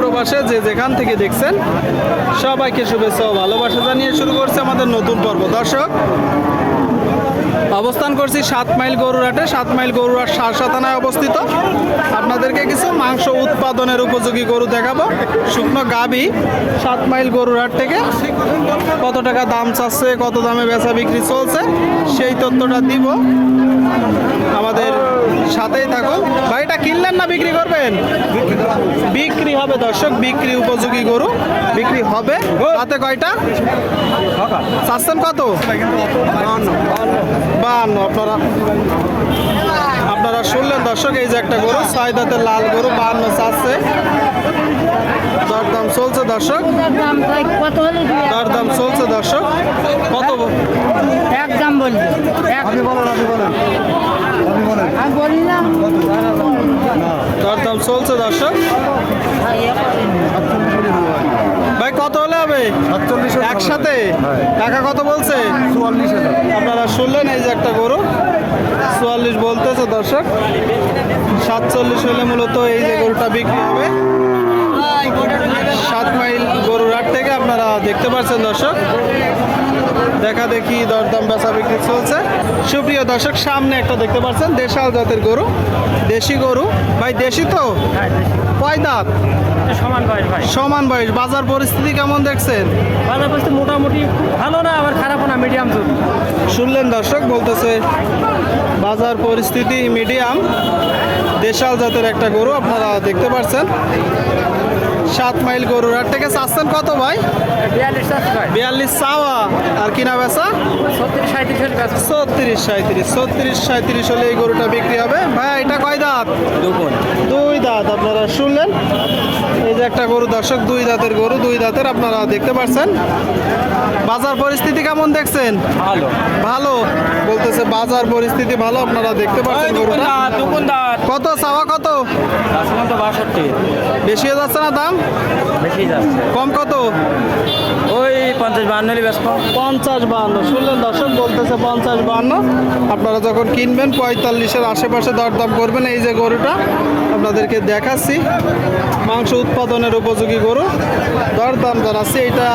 প্রবাসে যে যেখান থেকে দেখছেন সবাইকে শুভেচ্ছা ও ভালোবাসা জানিয়ে শুরু করছে আমাদের নতুন পর্ব। দর্শক, অবস্থান করছি 7 মাইল গরুরহাটে। 7 মাইল গরুরহাট সারসা থানায় অবস্থিত। আপনাদেরকে কিছু মাংস উৎপাদনের উপযোগী গরু দেখাবো। শুকনো গাভী 7 মাইল গরুরহাট থেকে কত টাকা দাম চাচ্ছে, কত দামে বেচা বিক্রি চলছে সেই তথ্যটা দিব। আমাদের সাথেই থাকুন। ভাই, এটা কিনলেন না বিক্রি করবেন? বিক্রি হবে দর্শক, বিক্রি উপযোগী গরু বিক্রি হবে। তাতে কয়টা চাচ্ছেন? কত? 52। আপনারা শুনলেন দর্শক, এই যে একটা গরু 6 দাঁতের লাল গরু 52 চাচ্ছে। দরদাম চলছে দর্শক, দরদাম চলছে দর্শক। কত একদম বলি? আপনি বলেন আমি বলি না। দরদাম চলছে দর্শক। ভাই, কত হলে হবে 47 একসাথে? টাকা কত বলছে? 44,000। আপনারা শুনলেন, এই যে একটা গরু 44 বলতেছে দর্শক। 47 হলে মূলত এই যে গরুটা বিক্রি হবে। 7 মাইল গরুরহাট থেকে আপনারা দেখতে পাচ্ছেন দর্শক। দেখা দেখি দরদাম বেচা বিক্রি চলছে। সুপ্রিয় দর্শক, সামনে একটা দেখতে পাচ্ছেন দেশাল জাতের গরু, দেশি গরু। ভাই, দেশি তো? কয় দাঁত? সমান বয়স ভাই। সমান বয়স। বাজার পরিস্থিতি কেমন দেখছেন? বাজার পরিস্থিতি মোটামুটি ভালো না, আবার খারাপ না, মিডিয়াম তো। শুনলেন দর্শক, বলতেছে বাজার পরিস্থিতি মিডিয়াম। দেশাল জাতের একটা গরু আপনারা দেখতে পাচ্ছেন। 7 মাইল গরুরহাট থেকে চাচ্ছেন কত ভাই? 42 চাওয়া, আর কিনা বেচা 36-37 হলে এই গরুটা বিক্রি হবে। ভাই, এটা কয় দাঁত? 2 দাঁত। আপনারা শুনলেন, এই যে একটা গরু দর্শক, 2 দাঁতের গরু, 2 দাঁতের আপনারা দেখতে পাচ্ছেন। বাজার পরিস্থিতি কেমন দেখছেন? ভালো বলতেছে, বাজার পরিস্থিতি ভালো। আপনারা দেখতে পাচ্ছেন গরুটা। কত চাওয়া? কত? বেশি হয়ে যাচ্ছে না দাম? কম কত? ওই 50-52 50-52। শুনলেন দর্শক, বলতেছে 50-52। আপনারা যখন কিনবেন 45-এর আশেপাশে দরদাম করবেন। এই যে গরুটা আপনাদেরকে দেখাচ্ছি, মাংস উৎপাদনের উপযোগী গরু, দরদাম জানাচ্ছি। এটা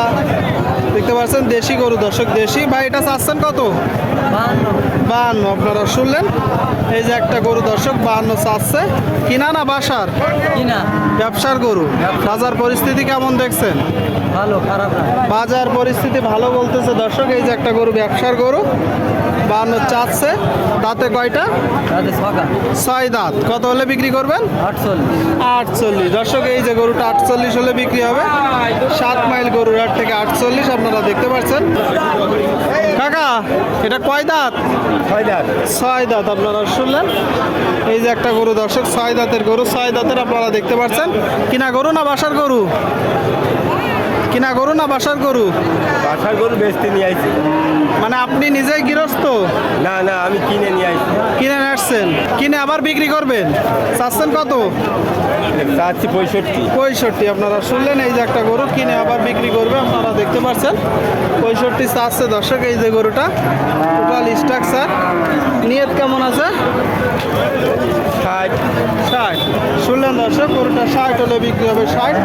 দেখতে পাচ্ছেন দেশি গরু দর্শক, দেশি। ভাই, এটা চাচ্ছেন কত? 52। আপনারা শুনলেন, এই যে একটা গরু দর্শক 52 চাচ্ছে। কিনা না বাসার? কিনা। ব্যবসার গরু। বাজার পরিস্থিতি কেমন দেখছেন? ভালো, খারাপ না। বাজার পরিস্থিতি ভালো বলতেছে দর্শক। এই যে একটা গরু ব্যবসার গরু 52 চাচ্ছে। দাঁতে কয়টা? 6 দাঁত। কত হলে বিক্রি করবেন? 48। দর্শক, এই যে গরুটা 48 হলে বিক্রি হবে। 7 মাইল গরুরহাট থেকে 48 আপনারা দেখতে পাচ্ছেন। কাকা, এটা কয় দাঁত? 6 দাঁত। আপনারা শুনলেন, এই যে একটা গরু দর্শক 6 দাঁতের গরু, 6 দাঁতের আপনারা দেখতে পাচ্ছেন। কিনা গরু না বাসার গরু? কিনা গরু না বাসার গরু? বাসার গরু বেচতে নিয়ে আইছি। মানে আপনি নিজেই গৃহস্থ? না, আমি কিনে নিয়ে আইছি। কিনে আসছেন, কিনে আবার বিক্রি করবেন? চাচ্ছেন কত? চাচ্ছি 65। আপনারা শুনলেন, এই যে একটা গরু কিনে আবার বিক্রি করবে। আপনারা দেখতে পাচ্ছেন 65 চাচ্ছে দর্শক। এই যে গরুটা টোটাল স্ট্রাকচার। নিয়ত কেমন আছে? 60। শুনলেন দর্শক, গরুটা 60 হলে বিক্রি হবে। 60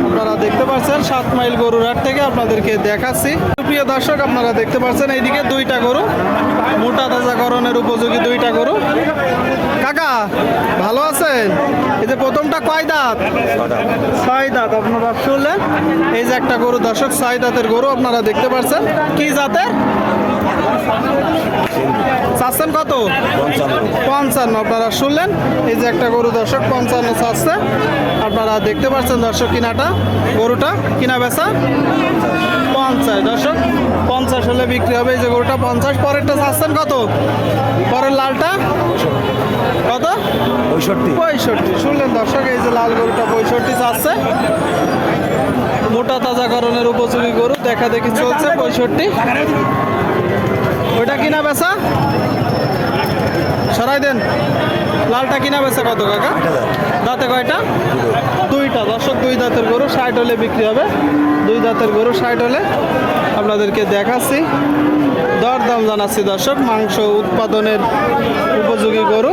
আপনারা দেখতে পাচ্ছেন 7 মাইল গরুরহাট থেকে আপনাদেরকে দেখাচ্ছি। প্রিয় দর্শক, আপনারা দেখতে পাচ্ছেন এইদিকে 2টা গরু, মোটা তাজাকরণের উপযোগী 2টা গরু। কাকা, ভালো আছেন? এই যে প্রথমটা কয় দাঁত? 6 দাঁত। আপনারা শুনলেন, এই যে একটা গরু দর্শক 6 দাঁতের গরু আপনারা দেখতে পাচ্ছেন। কি জাতের? চাচ্ছেন কত? 55। আপনারা শুনলেন, এই যে একটা গরু দর্শক 55 চাচ্ছে। আপনারা দেখতে পাচ্ছেন দর্শক, কিনাটা গরুটা কিনা বেচা 50। দর্শক, 50 হলে বিক্রি হবে এই যে গরুটা 50। পরেরটা চাচ্ছেন কত? পরের লালটা কত? 65। শুনলেন দর্শক, এই যে লাল গরুটা 65 চাচ্ছে। মোটা তাজাকরণের উপযোগী গরু, দেখা দেখি চলছে 65। ওইটা কিনা বেচা? সরাই দেন। লালটা কিনা বেচা কত কাকা? দাঁতে কয়টা? 2টা। দর্শক, 2 দাঁতের গরু 60 হলে বিক্রি হবে। 2 দাঁতের গরু 60 হলে আপনাদেরকে দেখাচ্ছি, দরদাম জানাচ্ছি দর্শক। মাংস উৎপাদনের উপযোগী গরু।